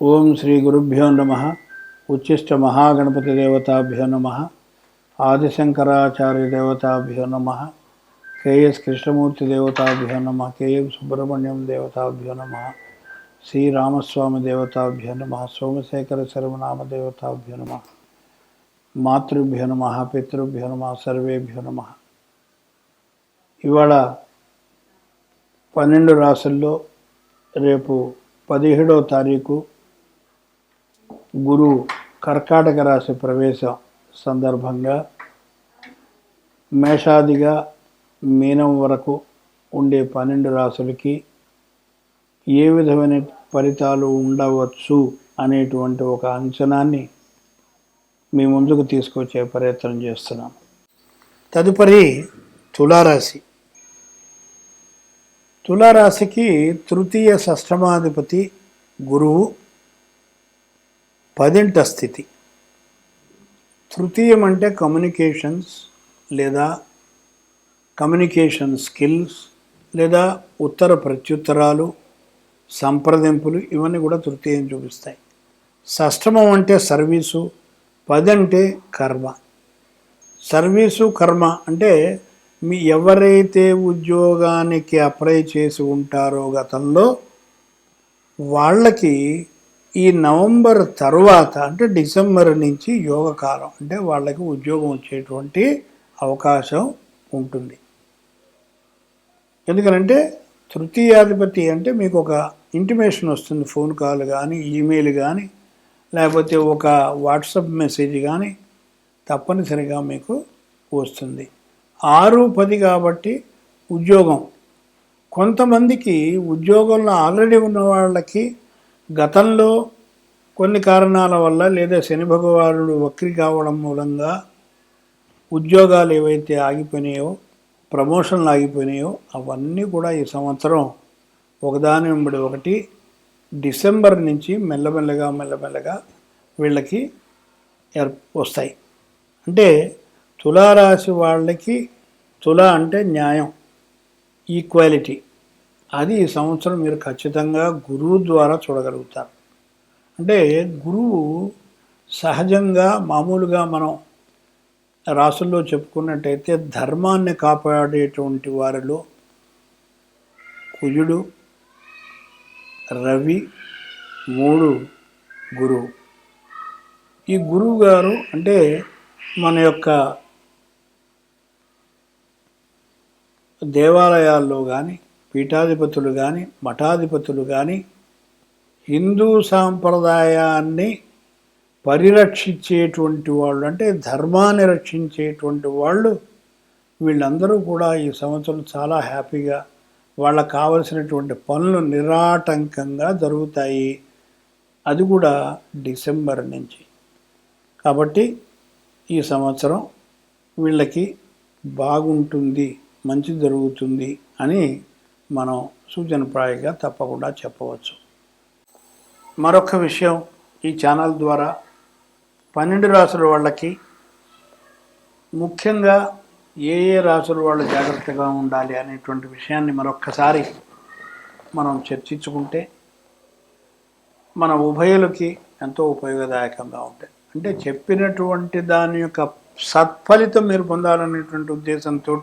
ఓం శ్రీ గురుభ్యో నమ. ఉచ్చిష్ట మహాగణపతి దేవతాభ్యో నమ. ఆదిశంకరాచార్య దేవతాభ్యో నమ. కేఎస్ కృష్ణమూర్తి దేవతాభ్యో నమ. కేఎం సుబ్రహ్మణ్యం దేవతాభ్యో నమ. శ్రీరామస్వామి దేవతాభ్యో నమ. సోమశేఖర శర్మనామ దేవతాభ్యో నమ. మాతృభ్యో నమ. పితృభ్యో నమ. సర్వేభ్యో నమ. ఇవాళ 12 రాసుల్లో రేపు 17వ తారీఖు గురు కర్కాటక రాశి ప్రవేశం సందర్భంగా మేషాదిగా మీనం వరకు ఉండే 12 రాశులకి ఏ విధమైన ఫలితాలు ఉండవచ్చు అనేటువంటి ఒక అంచనాన్ని మీ ముందుకు తీసుకొచ్చే ప్రయత్నం చేస్తున్నాం. తదుపరి తులారాశి. తులారాశికి తృతీయ షష్టమాధిపతి గురువు 10వ స్థితి. తృతీయం అంటే కమ్యూనికేషన్స్ లేదా కమ్యూనికేషన్ స్కిల్స్ లేదా ఉత్తర ప్రత్యుత్తరాలు, సంప్రదింపులు, ఇవన్నీ కూడా తృతీయం చూపిస్తాయి. షష్టమం అంటే సర్వీసు, 10 అంటే కర్మ. సర్వీసు కర్మ అంటే మీ ఎవరైతే ఉద్యోగానికి అప్లై చేసి ఉంటారో గతంలో వాళ్ళకి ఈ నవంబర్ తర్వాత అంటే డిసెంబర్ నుంచి యోగకాలం, అంటే వాళ్ళకి ఉద్యోగం వచ్చేటువంటి అవకాశం ఉంటుంది. ఎందుకనంటే తృతీయాధిపతి అంటే మీకు ఒక ఇంటిమేషన్ వస్తుంది, ఫోన్ కాల్ కానీ, ఈమెయిల్ కానీ, లేకపోతే ఒక వాట్సాప్ మెసేజ్ కానీ తప్పనిసరిగా మీకు వస్తుంది. 6, 10 కాబట్టి ఉద్యోగం. కొంతమందికి ఉద్యోగంలో ఆల్రెడీ ఉన్న వాళ్ళకి గతంలో కొన్ని కారణాల వల్ల లేదా శని భగవానుడు వక్రి కావడం మూలంగా ఉద్యోగాలు ఏవైతే ఆగిపోయినాయో, ప్రమోషన్లు ఆగిపోయినాయో అవన్నీ కూడా ఈ సంవత్సరం ఒకదాని వెంబడి ఒకటి డిసెంబర్ నుంచి మెల్లమెల్లగా వీళ్ళకి వస్తాయి. అంటే తులారాశి వాళ్ళకి తుల అంటే న్యాయం, ఈక్వాలిటీ, అది ఈ సంవత్సరం మీరు ఖచ్చితంగా గురువు ద్వారా చూడగలుగుతారు. అంటే గురువు సహజంగా మామూలుగా మనం రాసుల్లో చెప్పుకున్నట్టయితే ధర్మాన్ని కాపాడేటువంటి వారిలో కుజుడు, రవి, 3 గురువు. ఈ గురువు గారు అంటే మన యొక్క దేవాలయాల్లో కానీ, పీఠాధిపతులు కానీ, మఠాధిపతులు కానీ హిందూ సాంప్రదాయాన్ని పరిరక్షించేటువంటి వాళ్ళు, అంటే ధర్మాన్ని రక్షించేటువంటి వాళ్ళు, వీళ్ళందరూ కూడా ఈ సంవత్సరం చాలా హ్యాపీగా వాళ్ళకు కావలసినటువంటి పనులు నిరాటంకంగా జరుగుతాయి. అది కూడా డిసెంబర్ నుంచి. కాబట్టి ఈ సంవత్సరం వీళ్ళకి బాగుంటుంది, మంచి జరుగుతుంది అని మనం సూచనప్రాయంగా తప్పకుండా చెప్పవచ్చు. మరొక విషయం, ఈ ఛానల్ ద్వారా 12 రాసుల వాళ్ళకి ముఖ్యంగా ఏ రాసుల వాళ్ళు జాగ్రత్తగా ఉండాలి అనేటువంటి విషయాన్ని మరొక్కసారి మనం చర్చించుకుంటే మన ఉభయులకి ఎంతో ఉపయోగదాయకంగా ఉంటాయి. అంటే చెప్పినటువంటి దాని యొక్క సత్ఫలితం మీరు పొందాలనేటువంటి ఉద్దేశంతో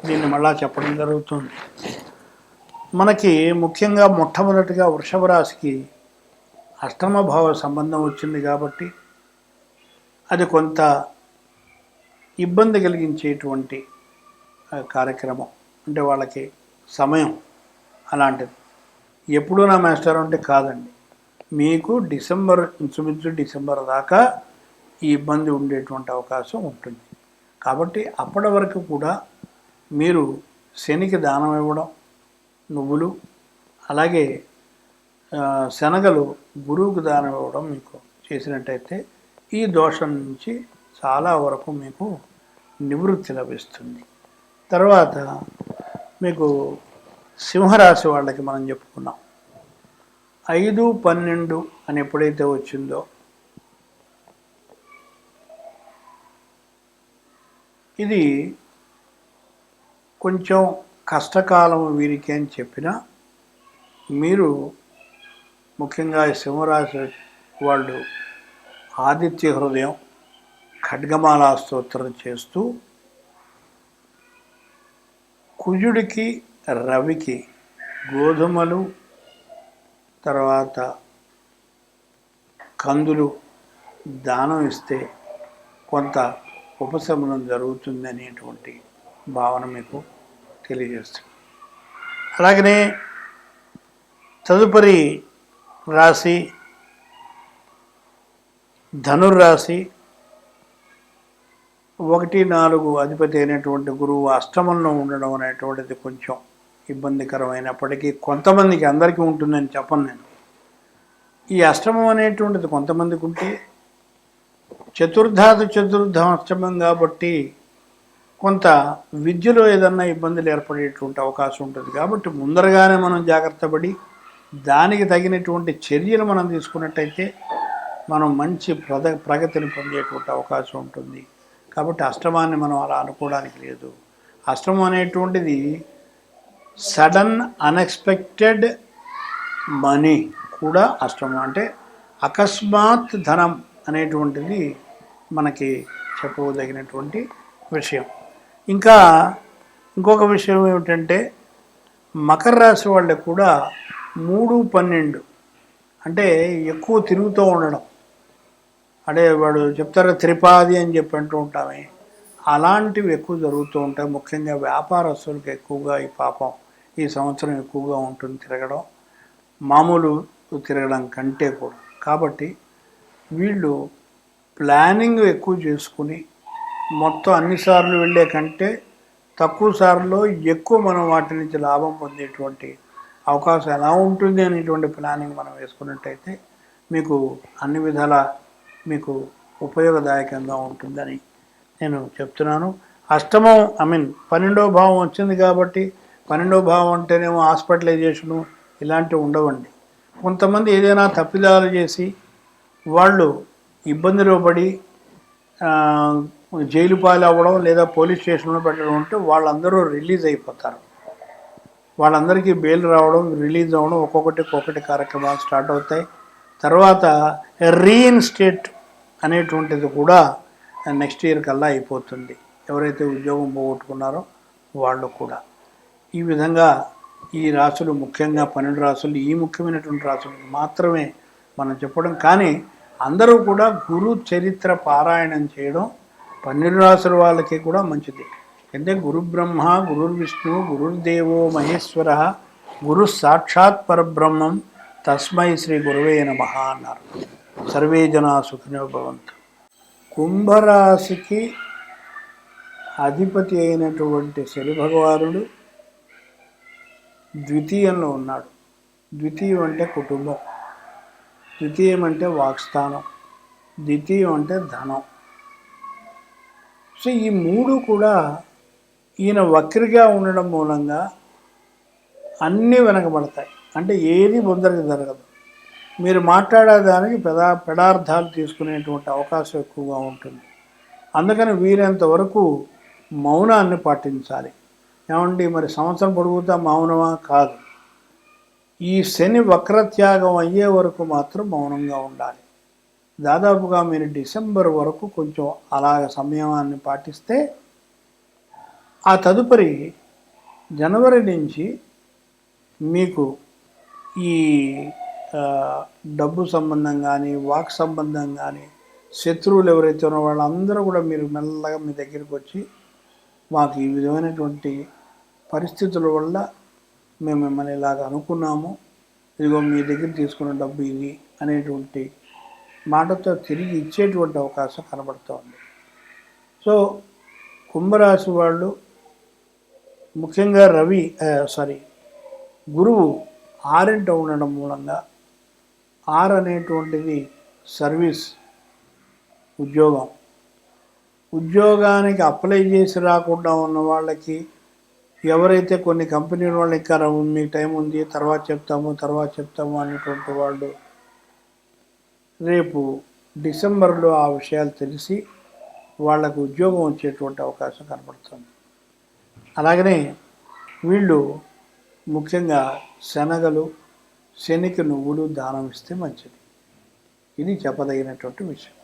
దీన్ని మళ్ళా చెప్పడం జరుగుతుంది. మనకి ముఖ్యంగా మొట్టమొదటిగా వృషభ రాశికి అష్టమ భావ సంబంధం వచ్చింది కాబట్టి అది కొంత ఇబ్బంది కలిగించేటువంటి కార్యక్రమం. అంటే వాళ్ళకి సమయం అలాంటిది. ఎప్పుడూ నా మాస్టర్ అంటే కాదండి, మీకు ఇంచుమించు డిసెంబర్ దాకా ఈ ఇబ్బంది ఉండేటువంటి అవకాశం ఉంటుంది. కాబట్టి అప్పటి వరకు కూడా మీరు శనికి దానం ఇవ్వడం, నువ్వులు, అలాగే శనగలు గురువుకు దానం ఇవ్వడం మీకు చేసినట్టయితే ఈ దోషం నుంచి చాలా వరకు మీకు నివృత్తి లభిస్తుంది. తర్వాత మీకు సింహరాశి వాళ్ళకి మనం చెప్పుకున్నాం, 5, 12 అని ఎప్పుడైతే వచ్చిందో ఇది కొంచెం కష్టకాలం వీరికి అని చెప్పినా మీరు ముఖ్యంగా ఈ సింహరాశి వాళ్ళు ఆదిత్య హృదయం, ఖడ్గమాలా స్తోత్రం చేస్తూ కుజుడికి రవికి గోధుమలు తర్వాత కందులు దానం ఇస్తే కొంత ఉపశమనం జరుగుతుంది అనేటువంటి భావన మీకు తెలియజేస్తుంది. అలాగనే తదుపరి రాశి ధనుర్రాశి. 1-4 అధిపతి అయినటువంటి గురువు అష్టమంలో ఉండడం అనేటువంటిది కొంచెం ఇబ్బందికరమైనప్పటికీ కొంతమందికి, అందరికీ ఉంటుందని చెప్పను నేను. ఈ అష్టమం అనేటువంటిది కొంతమందికి ఉంటే చతుర్థం అష్టమం కాబట్టి కొంత విద్యలో ఏదన్నా ఇబ్బందులు ఏర్పడేటువంటి అవకాశం ఉంటుంది. కాబట్టి ముందరగానే మనం జాగ్రత్త పడి దానికి తగినటువంటి చర్యలు మనం తీసుకున్నట్టయితే మనం మంచి ప్రగతిని పొందేటువంటి అవకాశం ఉంటుంది. కాబట్టి అష్టమాన్ని మనం అలా అనుకోవడానికి లేదు. అష్టమం అనేటువంటిది సడన్ అన్ఎక్స్పెక్టెడ్ మనీ కూడా అష్టమం అంటే అకస్మాత్ ధనం అనేటువంటిది మనకి చెప్పదగినటువంటి విషయం. ఇంకా ఇంకొక విషయం ఏమిటంటే మకర రాశి వాళ్ళకి కూడా 3-12 అంటే ఎక్కువ తిరుగుతూ ఉండడం, అంటే వాడు చెప్తారు త్రిపాది అని చెప్పి అంటూ ఉంటామే, అలాంటివి ఎక్కువ జరుగుతూ ఉంటాయి. ముఖ్యంగా వ్యాపారస్తులకు ఎక్కువగా ఈ పాపం ఈ సంవత్సరం ఎక్కువగా ఉంటుంది తిరగడం, మామూలు తిరగడం కంటే కూడా. కాబట్టి వీళ్ళు ప్లానింగ్ ఎక్కువ చేసుకుని మొత్తం అన్నిసార్లు వెళ్ళే కంటే తక్కువ సార్లు ఎక్కువ మనం వాటి నుంచి లాభం పొందేటువంటి అవకాశం ఎలా ఉంటుంది అనేటువంటి ప్లానింగ్ మనం వేసుకున్నట్టయితే మీకు అన్ని విధాల మీకు ఉపయోగదాయకంగా ఉంటుందని నేను చెప్తున్నాను. అష్టమం 12వ భావం వచ్చింది కాబట్టి 12వ భావం అంటేనేమో హాస్పిటలైజేషను ఇలాంటివి ఉండవండి. కొంతమంది ఏదైనా తప్పిదాలు చేసి వాళ్ళు ఇబ్బందిలో పడి జైలు పాలు అవ్వడం లేదా పోలీస్ స్టేషన్లో పెట్టడం ఉంటే వాళ్ళందరూ రిలీజ్ అయిపోతారు. వాళ్ళందరికీ బెయిల్ రావడం, రిలీజ్ అవ్వడం, ఒక్కొక్కటి కార్యక్రమాలు స్టార్ట్ అవుతాయి. తర్వాత రీఇన్స్టేట్ అనేటువంటిది కూడా నెక్స్ట్ ఇయర్ కల్లా అయిపోతుంది. ఎవరైతే ఉద్యోగం పోగొట్టుకున్నారో వాళ్ళు కూడా. ఈ విధంగా ఈ రాశులు ముఖ్యంగా 12 రాశులు ఈ ముఖ్యమైనటువంటి రాశులు మాత్రమే మనం చెప్పడం. కానీ అందరూ కూడా గురు చరిత్ర పారాయణం చేయడం 12 రాశుల వాళ్ళకి కూడా మంచిది. అంటే గురు బ్రహ్మ, గురుర్ విష్ణు, గురుర్దేవో మహేశ్వర, గురు సాక్షాత్ పరబ్రహ్మం, తస్మై శ్రీ గురువే నమః అన్నారు. సర్వే జనా సుఖినో భవంతు. కుంభరాశికి అధిపతి అయినటువంటి శని భగవానుడు ద్వితీయంలో ఉన్నాడు. ద్వితీయం అంటే కుటుంబం, ద్వితీయం అంటే వాక్స్థానం, ద్వితీయం అంటే ధనం. సో ఈ 3 కూడా ఈయన వక్రిగా ఉండడం మూలంగా అన్నీ వెనకబడతాయి. అంటే ఏది ముందరికి జరగదు. మీరు మాట్లాడేదానికి పెడార్థాలు తీసుకునేటువంటి అవకాశం ఎక్కువగా ఉంటుంది. అందుకని వీరంత వరకు మౌనాన్ని పాటించాలి. ఏమండి మరి సంవత్సరం పొడుగుతా మౌనమా? కాదు. ఈ శని వక్రత్యాగం అయ్యే వరకు మాత్రం మౌనంగా ఉండాలి. దాదాపుగా మీరు డిసెంబర్ వరకు కొంచెం అలాగ సంయమాన్ని పాటిస్తే ఆ తదుపరి జనవరి నుంచి మీకు ఈ డబ్బు సంబంధం కానీ వాక్ సంబంధం కానీ శత్రువులు ఎవరైతే ఉన్నారో వాళ్ళందరూ కూడా మీరు మెల్లగా మీ దగ్గరికి వచ్చి మాకు ఈ విధమైనటువంటి పరిస్థితుల వల్ల మేము మిమ్మల్ని ఇలాగ అనుకున్నాము, ఇదిగో మీ దగ్గర తీసుకున్న డబ్బు ఇది అనేటువంటి మాటతో తిరిగి ఇచ్చేటువంటి అవకాశం కనబడుతోంది. సో కుంభరాశి వాళ్ళు ముఖ్యంగా గురువు 6ంట ఉండడం మూలంగా 6 అనేటువంటిది సర్వీస్, ఉద్యోగానికి అప్లై చేసి రాకుండా ఉన్న వాళ్ళకి, ఎవరైతే కొన్ని కంపెనీల వాళ్ళు ఇంకా మీకు టైం ఉంది తర్వాత చెప్తాము అనేటువంటి వాళ్ళు రేపు డిసెంబర్లో ఆ విషయాలు తెలిసి వాళ్ళకు ఉద్యోగం వచ్చేటువంటి అవకాశం కనబడుతుంది. అలాగనే వీళ్ళు ముఖ్యంగా శనగలు, శనికి నువ్వులు దానం ఇస్తే మంచిది. ఇది చెప్పదగినటువంటి విషయం.